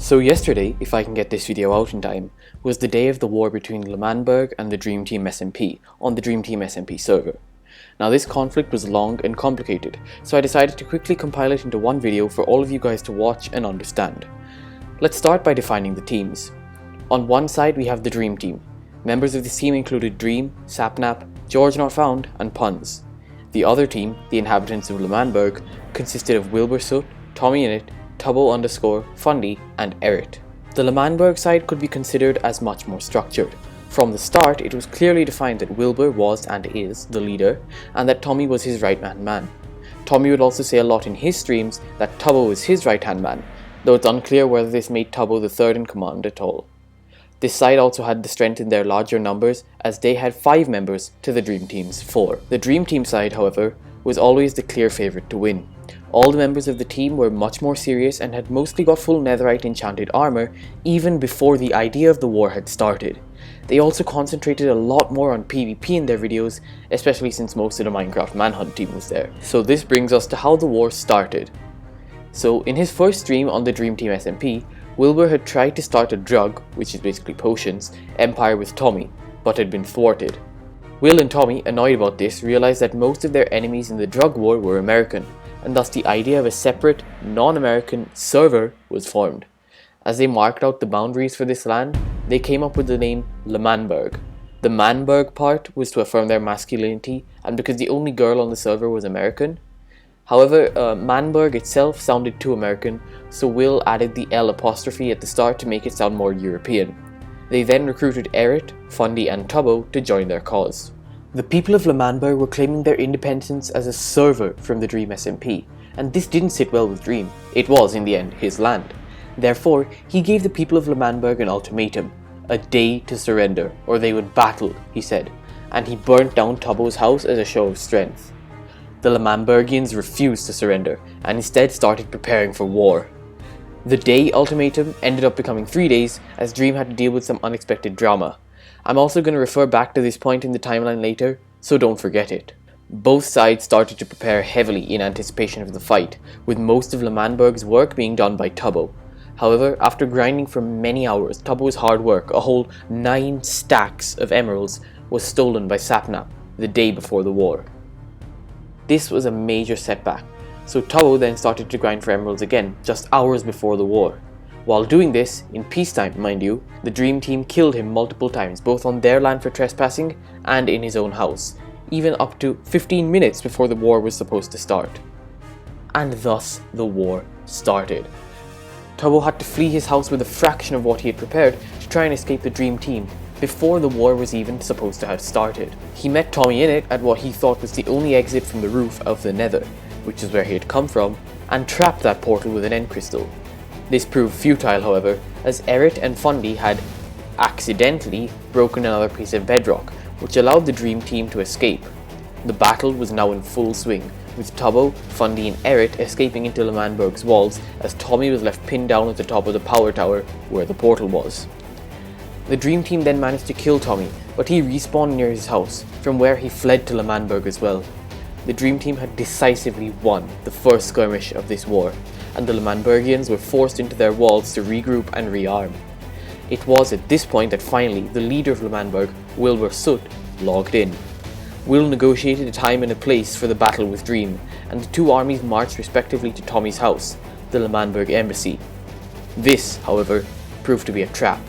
So yesterday, if I can get this video out in time, was the day of the war between L'Manberg and the Dream Team SMP on the Dream Team SMP server. Now this conflict was long and complicated, so I decided to quickly compile it into one video for all of you guys to watch and understand. Let's start by defining the teams. On one side we have the Dream Team. Members of this team included Dream, Sapnap, GeorgeNotFound and Punz. The other team, the inhabitants of L'Manberg, consisted of Wilbur Soot, TommyInnit, Fundy and Erit. The L'Manberg side could be considered as much more structured. From the start, it was clearly defined that Wilbur was and is the leader, and that Tommy was his right-hand man. Tommy would also say a lot in his streams that Tubbo was his right-hand man, though it's unclear whether this made Tubbo the third in command at all. This side also had the strength in their larger numbers, as they had 5 members to the Dream Team's 4. The Dream Team side, however, was always the clear favourite to win. All the members of the team were much more serious and had mostly got full netherite enchanted armor even before the idea of the war had started. They also concentrated a lot more on PvP in their videos, especially since most of the Minecraft Manhunt team was there. So this brings us to how the war started. So in his first stream on the Dream Team SMP, Wilbur had tried to start a drug, which is basically potions, empire with Tommy, but had been thwarted. Will and Tommy, annoyed about this, realized that most of their enemies in the drug war were American, and thus the idea of a separate, non-American server was formed. As they marked out the boundaries for this land, they came up with the name L'Manberg. The Manberg part was to affirm their masculinity, and because the only girl on the server was American. However, Manberg itself sounded too American, so Will added the L apostrophe at the start to make it sound more European. They then recruited Erit, Fundy and Tubbo to join their cause. The people of L'Manberg were claiming their independence as a server from the Dream SMP, and this didn't sit well with Dream. It was, in the end, his land. Therefore, he gave the people of L'Manberg an ultimatum: a day to surrender, or they would battle, he said, and he burnt down Tubbo's house as a show of strength. The L'Manbergians refused to surrender, and instead started preparing for war. The day ultimatum ended up becoming 3 days, as Dream had to deal with some unexpected drama. I'm also going to refer back to this point in the timeline later, so don't forget it. Both sides started to prepare heavily in anticipation of the fight, with most of L'Manberg's work being done by Tubbo. However, after grinding for many hours, Tubbo's hard work, a whole 9 stacks of emeralds, was stolen by Sapnap the day before the war. This was a major setback, so Tubbo then started to grind for emeralds again, just hours before the war. While doing this, in peacetime mind you, the Dream Team killed him multiple times, both on their land for trespassing and in his own house, even up to 15 minutes before the war was supposed to start. And thus the war started. Tubbo had to flee his house with a fraction of what he had prepared to try and escape the Dream Team before the war was even supposed to have started. He met TommyInnit at what he thought was the only exit from the roof of the Nether, which is where he had come from, and trapped that portal with an end crystal. This proved futile, however, as Erit and Fundy had accidentally broken another piece of bedrock, which allowed the Dream Team to escape. The battle was now in full swing, with Tubbo, Fundy and Erit escaping into L'Manberg's walls as Tommy was left pinned down at the top of the power tower where the portal was. The Dream Team then managed to kill Tommy, but he respawned near his house, from where he fled to L'Manberg as well. The Dream Team had decisively won the first skirmish of this war, and the L'Manbergians were forced into their walls to regroup and rearm. It was at this point that finally the leader of L'Manberg, Wilbur Soot, logged in. Will negotiated a time and a place for the battle with Dream, and the two armies marched respectively to Tommy's house, the L'Manberg embassy. This, however, proved to be a trap.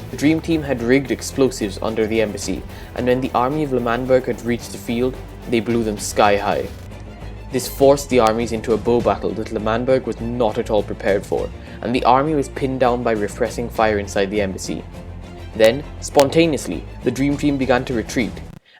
The Dream Team had rigged explosives under the embassy, and when the army of L'Manberg had reached the field, they blew them sky high. This forced the armies into a bow battle that L'Manberg was not at all prepared for, and the army was pinned down by repressing fire inside the embassy. Then, spontaneously, the Dream Team began to retreat,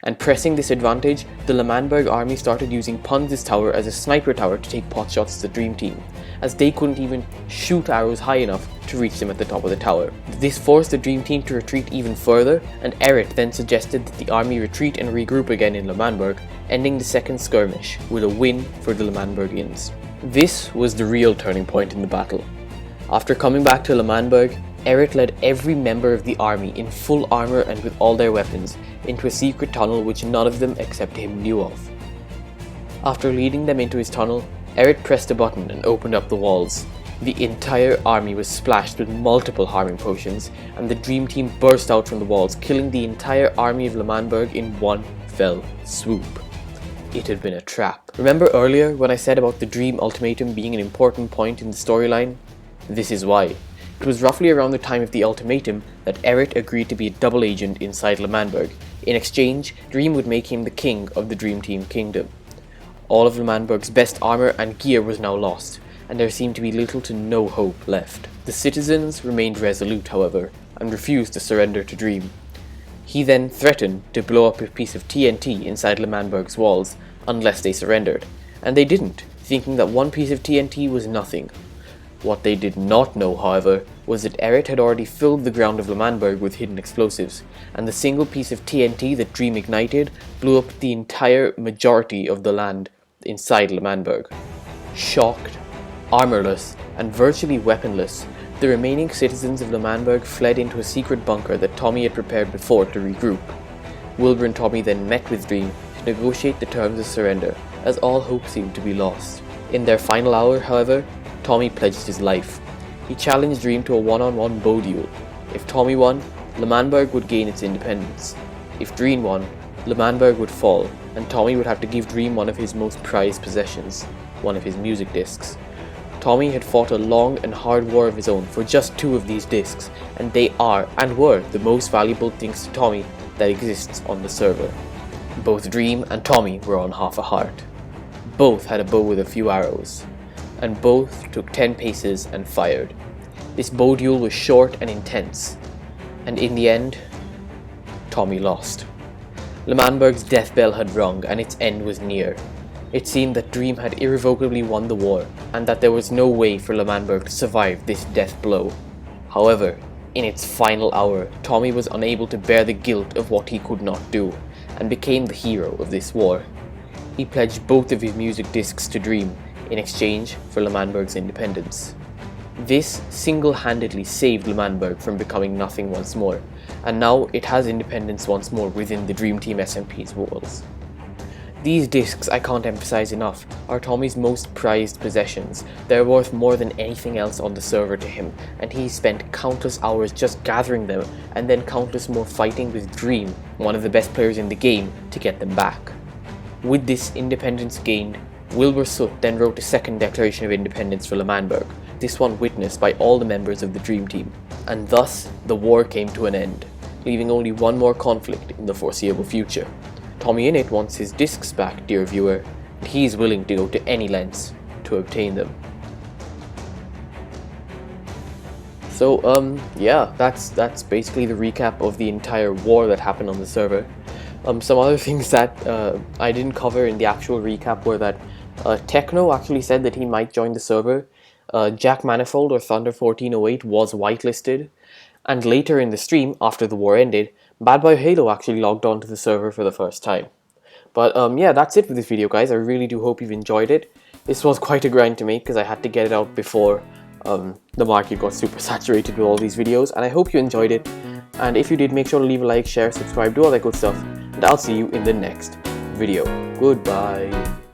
and pressing this advantage, the L'Manberg army started using Punz's tower as a sniper tower to take potshots at the Dream Team, as they couldn't even shoot arrows high enough to reach them at the top of the tower. This forced the Dream Team to retreat even further, and Erit then suggested that the army retreat and regroup again in L'Manberg, ending the second skirmish with a win for the L'Manbergians. This was the real turning point in the battle. After coming back to L'Manberg, Erit led every member of the army in full armor and with all their weapons into a secret tunnel which none of them except him knew of. After leading them into his tunnel, Erit pressed a button and opened up the walls. The entire army was splashed with multiple harming potions, and the Dream Team burst out from the walls, killing the entire army of L'Manberg in one fell swoop. It had been a trap. Remember earlier when I said about the Dream Ultimatum being an important point in the storyline? This is why. It was roughly around the time of the ultimatum that Eret agreed to be a double agent inside L'Manberg. In exchange, Dream would make him the king of the Dream Team kingdom. All of L'Manberg's best armor and gear was now lost, and there seemed to be little to no hope left. The citizens remained resolute, however, and refused to surrender to Dream. He then threatened to blow up a piece of TNT inside L'Manberg's walls unless they surrendered, and they didn't, thinking that one piece of TNT was nothing. What they did not know, however, was that Eret had already filled the ground of L'Manberg with hidden explosives, and the single piece of TNT that Dream ignited blew up the entire majority of the land inside L'Manberg. Shocked, armorless, and virtually weaponless, the remaining citizens of L'Manberg fled into a secret bunker that Tommy had prepared before to regroup. Wilbur and Tommy then met with Dream to negotiate the terms of surrender, as all hope seemed to be lost. In their final hour, however, Tommy pledged his life. He challenged Dream to a one-on-one bow duel. If Tommy won, L'Manberg would gain its independence. If Dream won, L'Manberg would fall, and Tommy would have to give Dream one of his most prized possessions, one of his music discs. Tommy had fought a long and hard war of his own for just 2 of these discs, and they are and were the most valuable things to Tommy that exists on the server. Both Dream and Tommy were on half a heart. Both had a bow with a few arrows, and both took 10 paces and fired. This bow duel was short and intense, and in the end, Tommy lost. L'Manberg's death bell had rung and its end was near. It seemed that Dream had irrevocably won the war, and that there was no way for L'Manberg to survive this death blow. However, in its final hour, Tommy was unable to bear the guilt of what he could not do, and became the hero of this war. He pledged both of his music discs to Dream in exchange for L'Manberg's independence. This single-handedly saved L'Manberg from becoming nothing once more, and now it has independence once more within the Dream Team SMP's walls. These discs, I can't emphasize enough, are Tommy's most prized possessions. They're worth more than anything else on the server to him, and he spent countless hours just gathering them, and then countless more fighting with Dream, one of the best players in the game, to get them back. With this independence gained, Wilbur Soot then wrote a second declaration of independence for L'Manberg, this one witnessed by all the members of the Dream Team, and thus the war came to an end, leaving only one more conflict in the foreseeable future. TommyInnit wants his discs back, dear viewer, and he's willing to go to any lengths to obtain them. So, yeah, that's basically the recap of the entire war that happened on the server. Some other things that I didn't cover in the actual recap were that Techno actually said that he might join the server. Jack Manifold or Thunder 1408 was whitelisted, and later in the stream, after the war ended, Bad Boy Halo actually logged on to the server for the first time. But yeah, that's it for this video, guys. I really do hope you've enjoyed it. This was quite a grind to make because I had to get it out before the market got super saturated with all these videos, and I hope you enjoyed it. And if you did, make sure to leave a like, share, subscribe, do all that good stuff, and I'll see you in the next video. Goodbye.